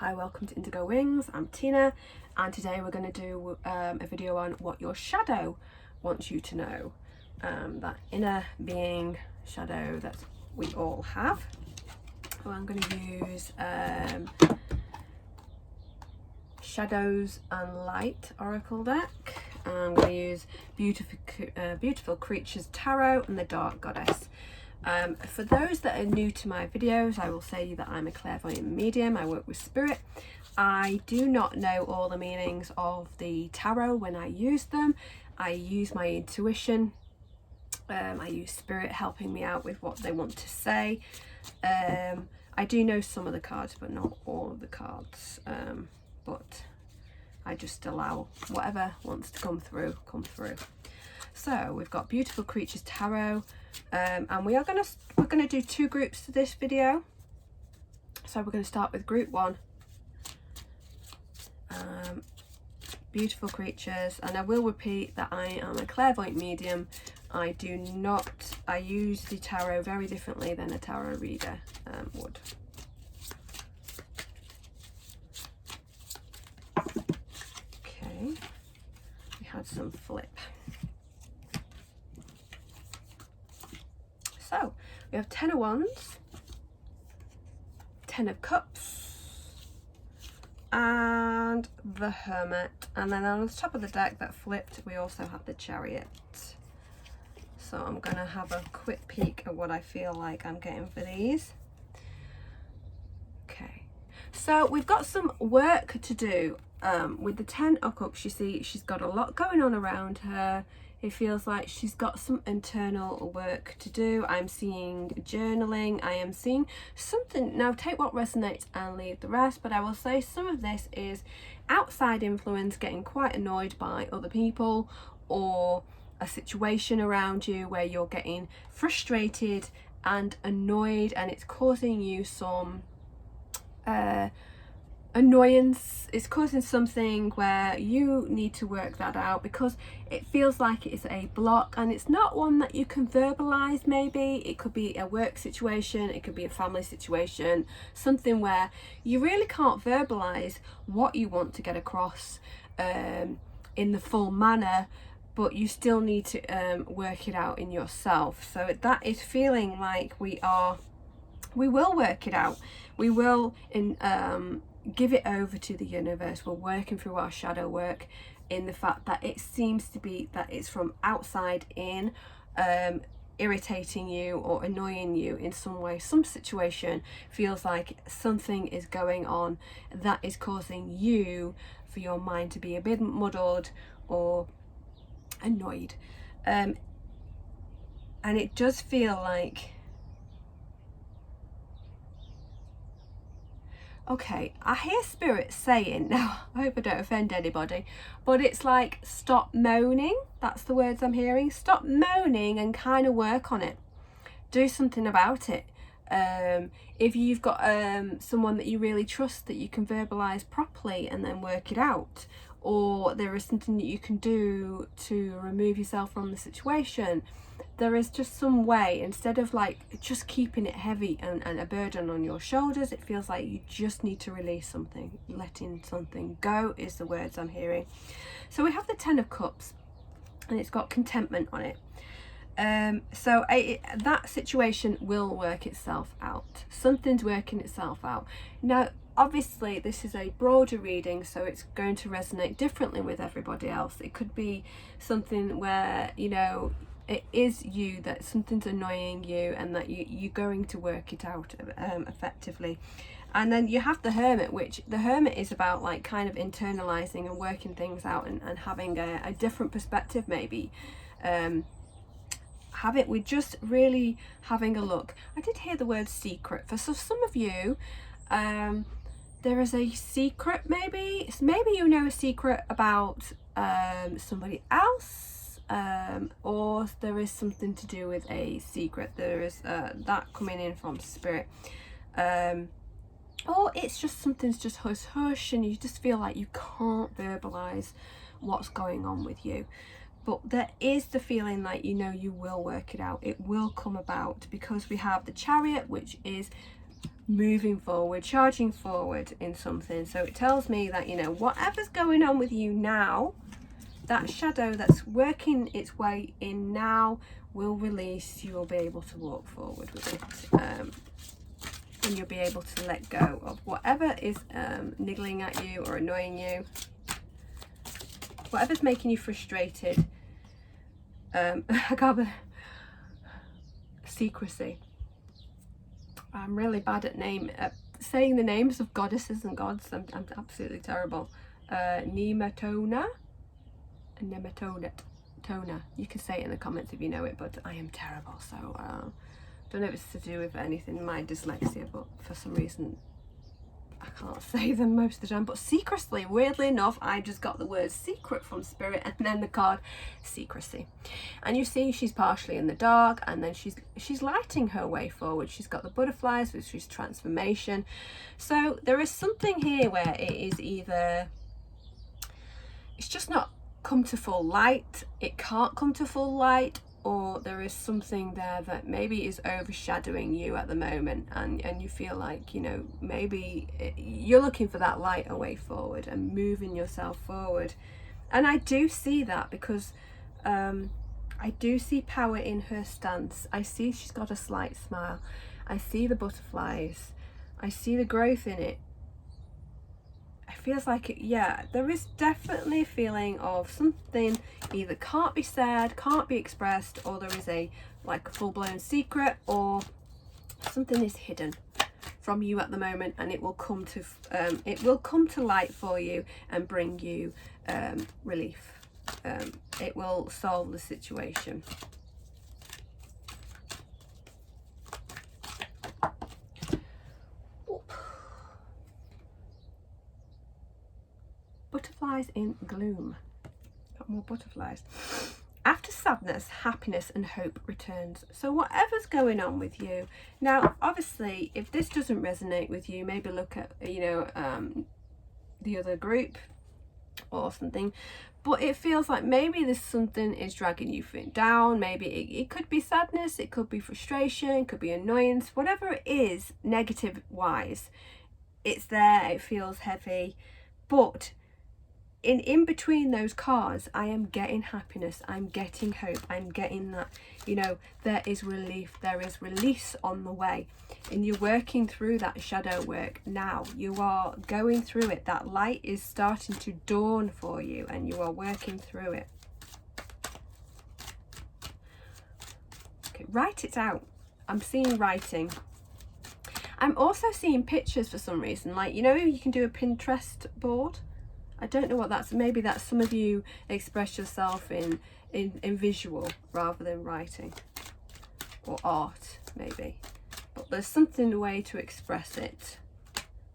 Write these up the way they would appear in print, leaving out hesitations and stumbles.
Hi, welcome to Indigo Wings. I'm Tina, and today we're going to do a video on what your shadow wants you to know. That inner being shadow that we all have. Well, I'm going to use Shadows and Light Oracle deck. I'm going to use Beautiful Creatures Tarot and the Dark Goddess. For those that are new to my videos, I will say that I'm a clairvoyant medium. I work with spirit. I do not know all the meanings of the tarot when I use them. I use my intuition. I use spirit helping me out with what they want to say. I do know some of the cards, but not all of the cards. But I just allow whatever wants to come through, come through. So we've got Beautiful Creatures Tarot, and we're gonna do two groups to this video. So we're going to start with group one, Beautiful Creatures, and I will repeat that I am a clairvoyant medium. I use the tarot very differently than a tarot reader would. Okay, we had some flip. So we have 10 of Wands, 10 of Cups, and the Hermit. And then on the top of the deck that flipped, we also have the Chariot. So I'm going to have a quick peek at what I feel like I'm getting for these. Okay, so we've got some work to do with the 10 of Cups. You see, she's got a lot going on around her. It feels like she's got some internal work to do. I'm seeing journaling. I am seeing something. Now, take what resonates and leave the rest. But I will say some of this is outside influence, getting quite annoyed by other people or a situation around you where you're getting frustrated and annoyed, and it's causing you some annoyance. It's causing something where you need to work that out because it feels like it's a block, and it's not one that you can verbalize. Maybe it could be a work situation, it could be a family situation, something where you really can't verbalize what you want to get across in the full manner, but you still need to work it out in yourself. So that is feeling like we will work it out. We will give it over to the universe. We're working through our shadow work in the fact that it seems to be that it's from outside in, irritating you or annoying you in some way. Some situation feels like something is going on that is causing you, for your mind to be a bit muddled or annoyed. And it does feel like, okay, I hear spirit saying, now I hope I don't offend anybody, but it's like, stop moaning. That's the words I'm hearing. Stop moaning and kind of work on it. Do something about it. If you've got someone that you really trust that you can verbalize properly and then work it out, or there is something that you can do to remove yourself from the situation, there is just some way, instead of like just keeping it heavy and a burden on your shoulders, it feels like you just need to release something. Letting something go is the words I'm hearing. So we have the 10 of Cups, and it's got contentment on it. So that situation will work itself out. Something's working itself out. Now, obviously this is a broader reading, so it's going to resonate differently with everybody else. It could be something where, you know, it is you, that something's annoying you, and that you're going to work it out effectively. And then you have the Hermit, which the Hermit is about like kind of internalizing and working things out and having a different perspective maybe. We're just really having a look. I did hear the word secret. For some of you, there is a secret, maybe you know a secret about somebody else, or there is something to do with a secret. There is that coming in from spirit, or it's just something's just hush hush and you just feel like you can't verbalize what's going on with you. But there is the feeling like, you know, you will work it out. It will come about, because we have the Chariot, which is moving forward, charging forward in something. So it tells me that, you know, whatever's going on with you now, that shadow that's working its way in now will release. You will be able to walk forward with it. And you'll be able to let go of whatever is niggling at you or annoying you, whatever's making you frustrated. I got secrecy. I'm really bad at saying the names of goddesses and gods. I'm absolutely terrible. Nematona. You can say it in the comments if you know it, but I am terrible. So don't know if it's to do with anything, my dyslexia, but for some reason I can't say them most of the time. But secrecy, weirdly enough, I just got the word secret from spirit, and then the card secrecy. And you see she's partially in the dark, and then she's lighting her way forward. She's got the butterflies, which is transformation. So there is something here where it is either it's just not come to full light, it can't come to full light, or there is something there that maybe is overshadowing you at the moment, and you feel like, you know, maybe you're looking for that light away forward and moving yourself forward. And I do see that, because I do see power in her stance. I see she's got a slight smile. I see the butterflies. I see the growth in it. It feels like it, yeah, there is definitely a feeling of something either can't be said, can't be expressed, or there is a like full-blown secret, or something is hidden from you at the moment, and it will come to light for you and bring you relief. It will solve the situation. Butterflies in gloom. Got more butterflies. After sadness, happiness and hope returns. So whatever's going on with you now, obviously, if this doesn't resonate with you, maybe look at, you know, the other group or something. But it feels like maybe there's something is dragging you down. Maybe it could be sadness, it could be frustration, it could be annoyance, whatever it is, negative wise, it's there. It feels heavy, but in between those cards, I am getting happiness, I'm getting hope, I'm getting that, you know, there is relief, there is release on the way, and you're working through that shadow work now. You are going through it. That light is starting to dawn for you, and you are working through it. Okay, write it out. I'm seeing writing. I'm also seeing pictures for some reason, like, you know, you can do a Pinterest board. I don't know what that's, maybe that's some of you express yourself in visual rather than writing, or art maybe, but there's something, a way to express it.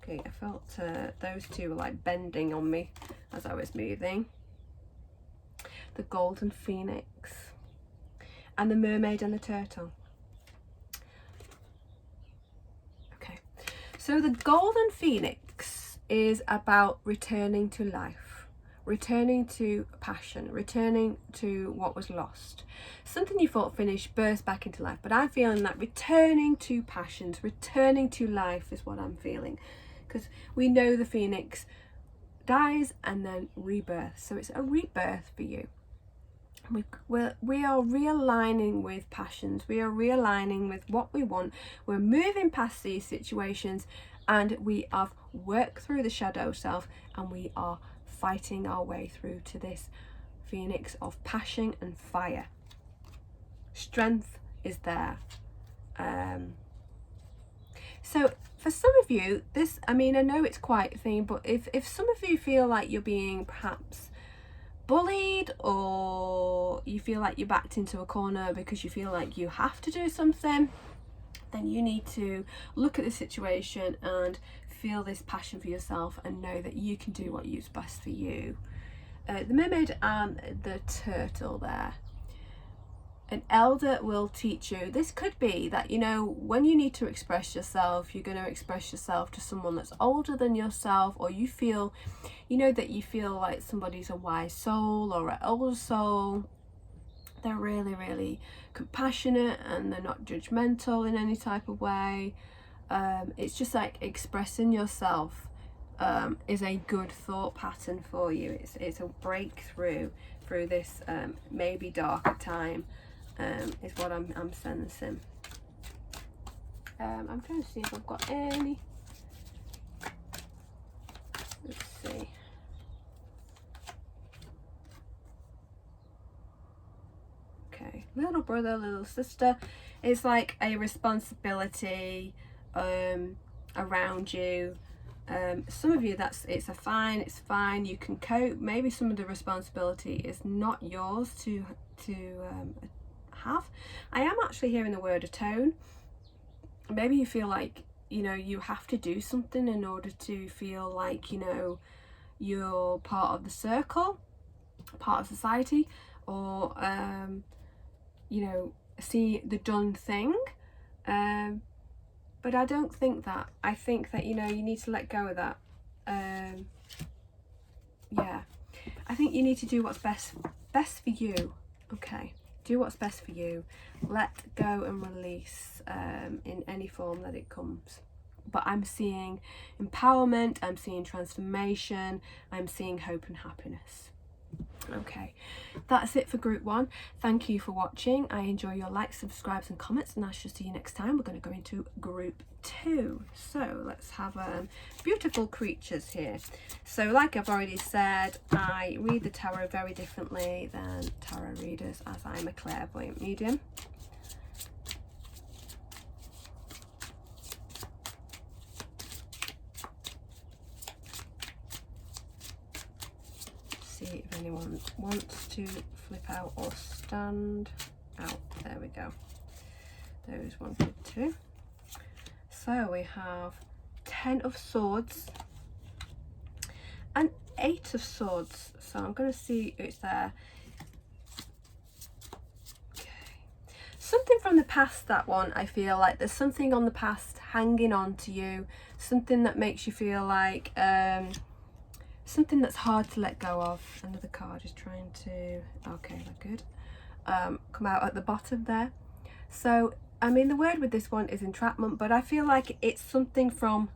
Okay, I felt those two were like bending on me as I was moving. The golden phoenix and the mermaid and the turtle. Okay, so the golden phoenix is about returning to life, returning to passion, returning to what was lost. Something you thought finished burst back into life, but I'm feeling that returning to passions, returning to life is what I'm feeling, because we know the phoenix dies and then rebirth, so it's a rebirth for you. We are realigning with passions, we are realigning with what we want, we're moving past these situations, and we have worked through the shadow self, and we are fighting our way through to this phoenix of passion and fire. Strength is there. So for some of you, this, I mean, I know it's quite a thing, but if some of you feel like you're being perhaps bullied, or you feel like you're backed into a corner because you feel like you have to do something, then you need to look at the situation and feel this passion for yourself and know that you can do what is best for you. The mermaid and the turtle there. An elder will teach you. This could be that, you know, when you need to express yourself, you're going to express yourself to someone that's older than yourself, or you feel, you know, that you feel like somebody's a wise soul or an older soul. They're really, really compassionate, and they're not judgmental in any type of way. It's just like expressing yourself is a good thought pattern for you. It's a breakthrough through this maybe darker time, is what I'm sensing. I'm trying to see if I've got any. Let's see. Okay, little brother, little sister. It's like a responsibility around you. Some of you, it's fine, you can cope. Maybe some of the responsibility is not yours to have. I am actually hearing the word atone. Maybe you feel like, you know, you have to do something in order to feel like, you know, you're part of the circle, part of society, or you know, see the done thing. But I don't think that. I think that, you know, you need to let go of that. Yeah, I think you need to do what's best for you. Okay, do what's best for you. Let go and release in any form that it comes. But I'm seeing empowerment, I'm seeing transformation, I'm seeing hope and happiness. Okay, that's it for group 1. Thank you for watching. I enjoy your likes, subscribes and comments, and I shall see you next time. We're going to go into group 2. So let's have beautiful creatures here. So like I've already said, I read the tarot very differently than tarot readers, as I'm a clairvoyant medium. See if anyone wants to flip out or stand out. There we go. Those wanted to. So we have 10 of Swords and 8 of Swords. So I'm going to see it's there. Okay. Something from the past, that one. I feel like there's something on the past hanging on to you. Something that makes you feel like something that's hard to let go of. Another card is trying to, okay, they're good, come out at the bottom there. So I mean, the word with this one is entrapment, but I feel like it's something from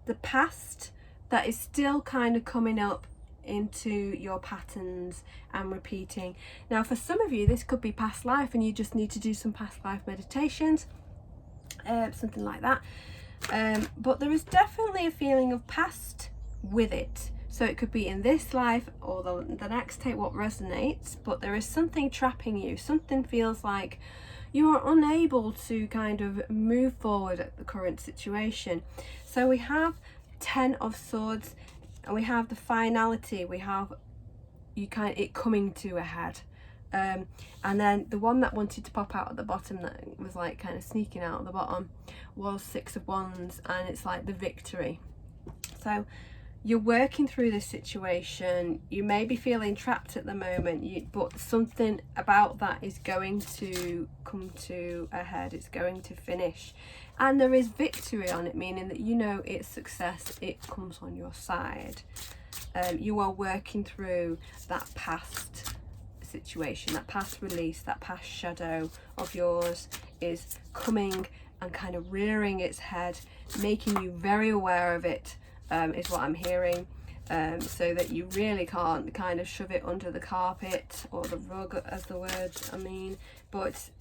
the past that is still kind of coming up into your patterns and repeating. Now for some of you, this could be past life and you just need to do some past life meditations, something like that. But there is definitely a feeling of past with it. So it could be in this life or the next, take what resonates, but there is something trapping you. Something feels like you are unable to kind of move forward at the current situation. So we have 10 of Swords and we have the finality. We have it coming to a head. And then the one that wanted to pop out at the bottom, that was like kind of sneaking out at the bottom, was 6 of Wands, and it's like the victory. So you're working through this situation. You may be feeling trapped at the moment, but something about that is going to come to a head. It's going to finish, and there is victory on it, meaning that you know it's success. It comes on your side. You are working through that past situation, that past release, that past shadow of yours is coming and kind of rearing its head, making you very aware of it. Is what I'm hearing, so that you really can't kind of shove it under the carpet or the rug, as the words I mean, but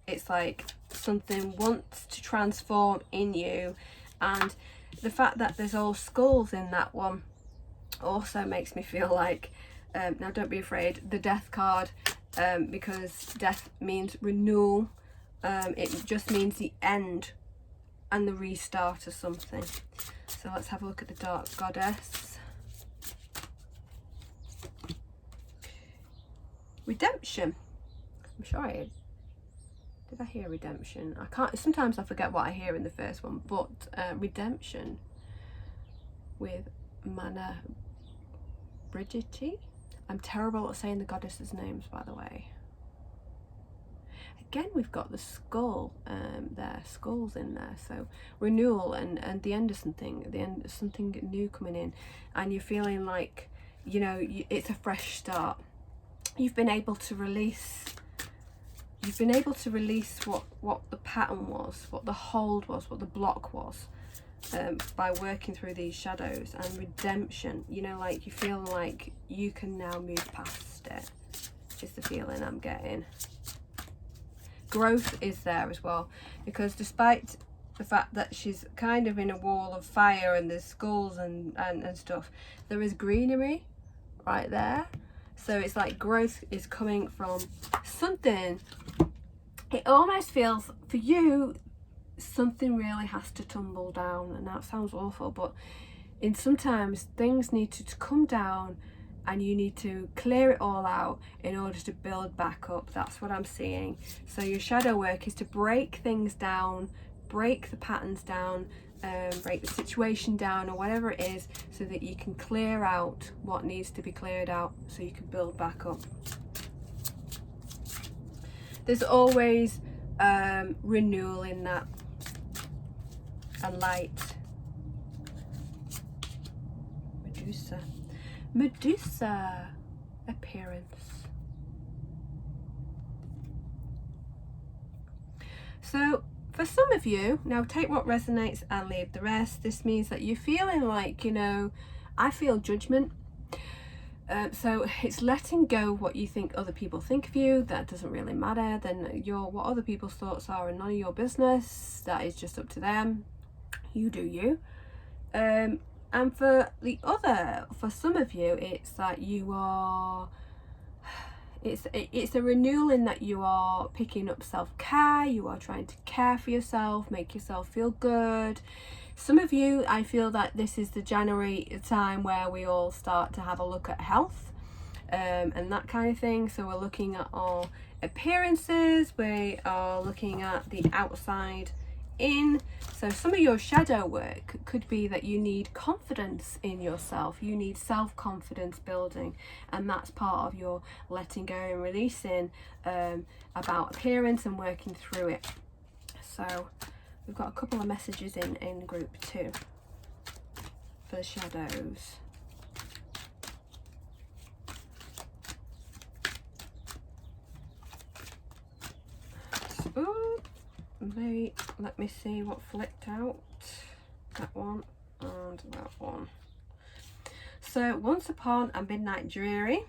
it's like something wants to transform in you. And the fact that there's all skulls in that one also makes me feel like, now don't be afraid, the Death card, because death means renewal. It just means the end and the restart of something. So let's have a look at the Dark Goddess. Redemption. I'm sure did I hear redemption? I can't, sometimes I forget what I hear in the first one, but redemption with Mana Brigiti. I'm terrible at saying the goddesses' names, by the way. Again, we've got the skull there, skulls in there. So renewal and the end of something, the end of something new coming in, and you're feeling like, you know, it's a fresh start. You've been able to release you've been able to release what the pattern was, what the hold was, what the block was, by working through these shadows. And redemption, you know, like you feel like you can now move past it. Just the feeling I'm getting. Growth is there as well, because despite the fact that she's kind of in a wall of fire and there's skulls and stuff, there is greenery right there. So it's like growth is coming from something. It almost feels for you something really has to tumble down, and that sounds awful, but sometimes things need to come down and you need to clear it all out in order to build back up. That's what I'm seeing. So your shadow work is to break things down, break the patterns down, break the situation down or whatever it is, so that you can clear out what needs to be cleared out so you can build back up. There's always renewal in that, and light. Medusa appearance. So for some of you, now take what resonates and leave the rest. This means that you're feeling like, you know, I feel judgment. So it's letting go what you think other people think of you. That doesn't really matter. Then what other people's thoughts are none of your business. That is just up to them. You do you. And for some of you, it's that you are, it's a renewal in that you are picking up self-care, you are trying to care for yourself, make yourself feel good. Some of you, I feel that this is the January time where we all start to have a look at health, and that kind of thing. So we're looking at our appearances, we are looking at the outside in. So some of your shadow work could be that you need confidence in yourself, you need self-confidence building, and that's part of your letting go and releasing about appearance and working through it. So we've got a couple of messages in group 2 for the shadows. Ooh. Wait, let me see what flipped out. That one and that one. So once upon a midnight dreary.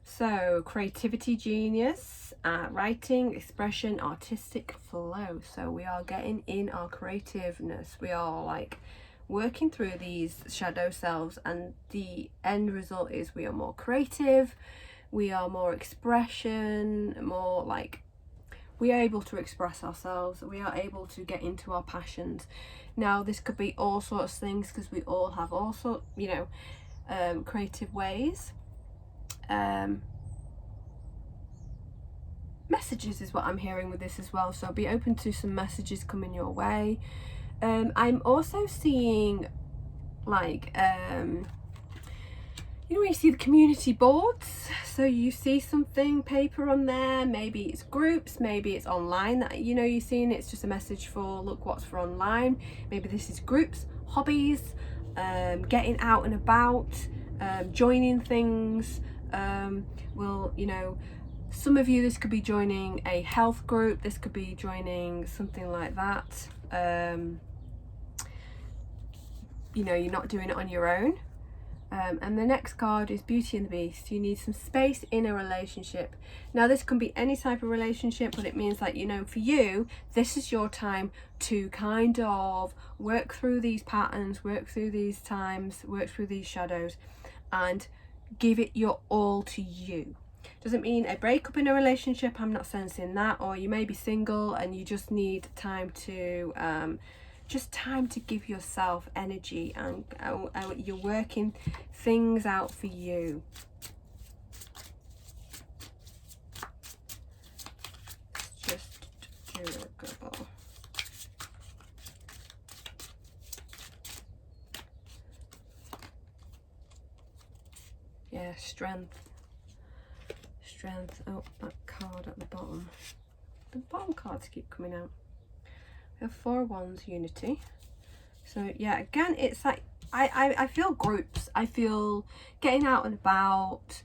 So creativity, genius, writing, expression, artistic flow. So we are getting in our creativeness. We are like working through these shadow selves, and the end result is we are more creative. We are more expression, more like we are able to express ourselves. We are able to get into our passions. Now this could be all sorts of things, because we all have all sorts, you know, creative ways. Messages is what I'm hearing with this as well. So be open to some messages coming your way. I'm also seeing like you know, when you see the community boards, so you see something, paper on there, maybe it's groups, maybe it's online that, you know, you're seeing it's just a message for look what's for online. Maybe this is groups, hobbies, getting out and about, joining things. Well, you know, some of you, this could be joining a health group, this could be joining something like that. You know, you're not doing it on your own. And the next card is Beauty and the Beast. You need some space in a relationship. Now this can be any type of relationship, but it means like, you know, for you, this is your time to kind of work through these patterns, work through these times, work through these shadows, and give it your all to you. Doesn't mean a breakup in a relationship, I'm not sensing that. Or you may be single and you just need time to give yourself energy, and you're working things out for you. Just do a couple. Yeah, strength. Oh, that card at the bottom. The bottom cards keep coming out. We have 4 wands, unity. So yeah, again, it's like I feel groups. I feel getting out and about.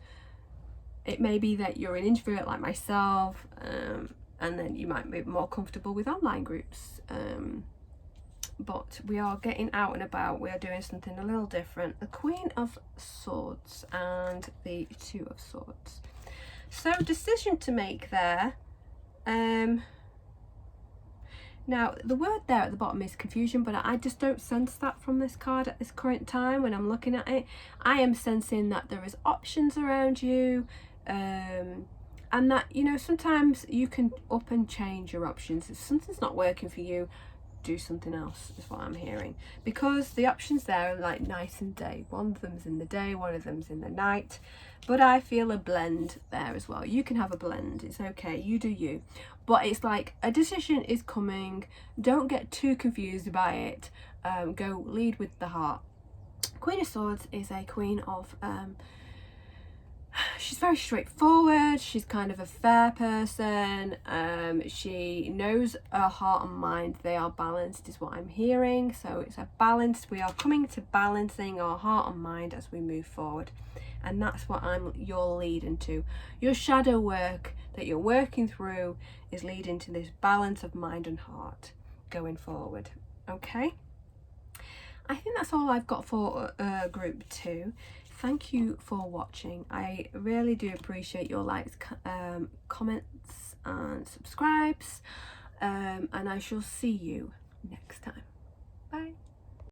It may be that you're an introvert like myself, and then you might be more comfortable with online groups. But we are getting out and about. We are doing something a little different. The Queen of Swords and the Two of Swords. So decision to make there. Now the word there at the bottom is confusion, but I just don't sense that from this card at this current time when I'm looking at it. I am sensing that there is options around you, and that, you know, sometimes you can up and change your options. If something's not working for you, do something else, is what I'm hearing, because the options there are like night and day. One of them's in the day, one of them's in the night, but I feel a blend there as well. You can have a blend, it's okay, you do you, but it's like a decision is coming. Don't get too confused by it. Go lead with the heart. Queen of Swords is a queen of she's very straightforward. She's kind of a fair person. She knows her heart and mind, they are balanced, is what I'm hearing. So it's a balance. We are coming to balancing our heart and mind as we move forward, and that's what you're leading to. Your shadow work that you're working through is leading to this balance of mind and heart going forward. Okay, I think that's all I've got for group 2. Thank you for watching. I really do appreciate your likes, comments and subscribes, and I shall see you next time. Bye.